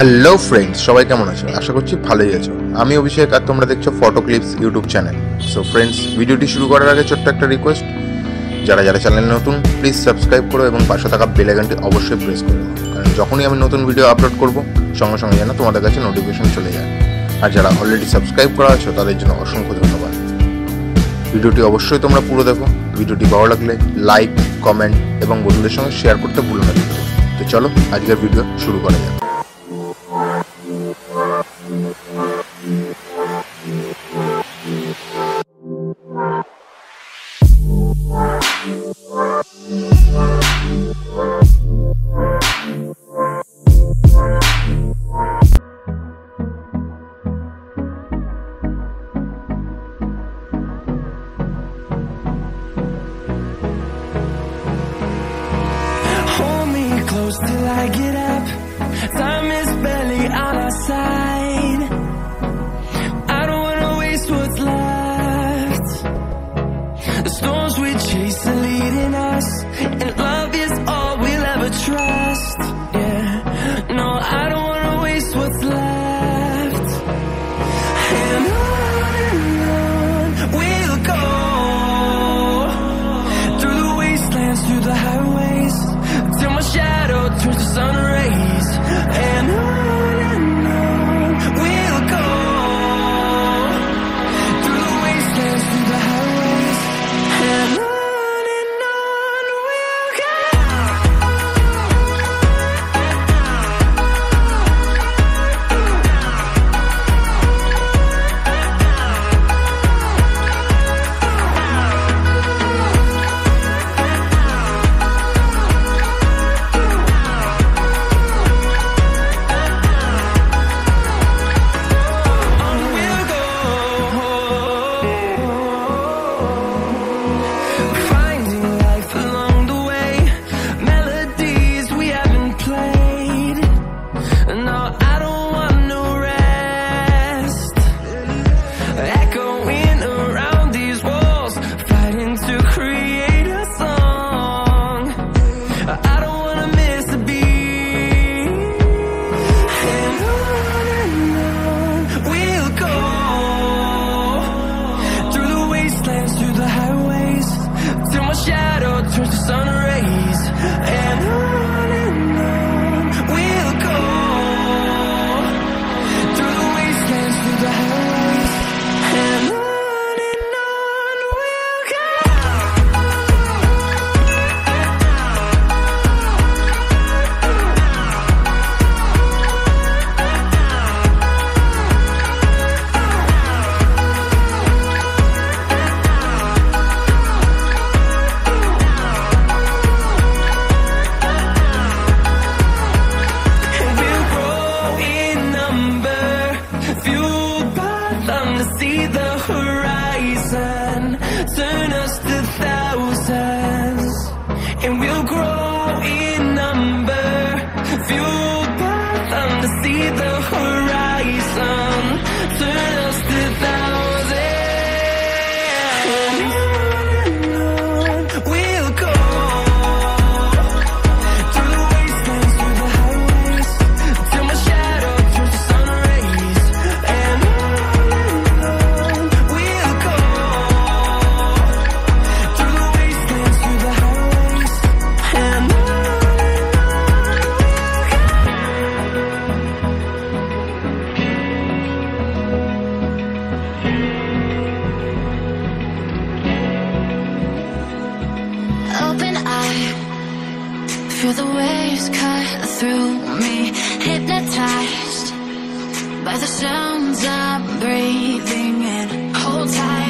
Hello friends, সবাই কেমন আছো? আশা করছি ভালোই আছো। আমি অভিষেক আর তোমরা দেখছো photo clips YouTube channel. So friends, ভিডিওটি শুরু করার আগে ছোট্ট একটা রিকোয়েস্ট, যারা চ্যানেল নতুন প্লিজ সাবস্ক্রাইব করো এবং পাশে থাকা বেল আইকনটি অবশ্যই প্রেস করো, কারণ যখনই আমি নতুন ভিডিও আপলোড করব সঙ্গে সঙ্গে যেন তোমাদের কাছে নোটিফিকেশন চলে যায়। আর যারা অলরেডি সাবস্ক্রাইব করা আছো তাদের জন্য অসংখ্য ধন্যবাদ। ভিডিওটি অবশ্যই তোমরা পুরো দেখো। ভিডিওটি ভালো লাগলে লাইক, কমেন্ট এবং বন্ধুদের সঙ্গে শেয়ার করতে ভুলো না। তো চলো আজকের ভিডিও শুরু করা যাক। Close till I get up. Time is barely on our side. I don't wanna waste what's left. The storms we chase are leading us, and love is all we'll ever trust. Yeah, no, I don't wanna waste what's left. And on we'll go, through the wastelands, through the highways, till my shadow turns to sun rays. And on we'll go, through the wastelands, through the highways. And on we'll go. See the horizon, turn us to thousands, and we'll grow in number, fueled by them to see the horizon, turn us to thousands. And on we'll go, through the wastelands, through the highways, till my shadow turns to sun rays. And feel the waves cut through me, hypnotized by the sounds I'm breathing in. Hold tight.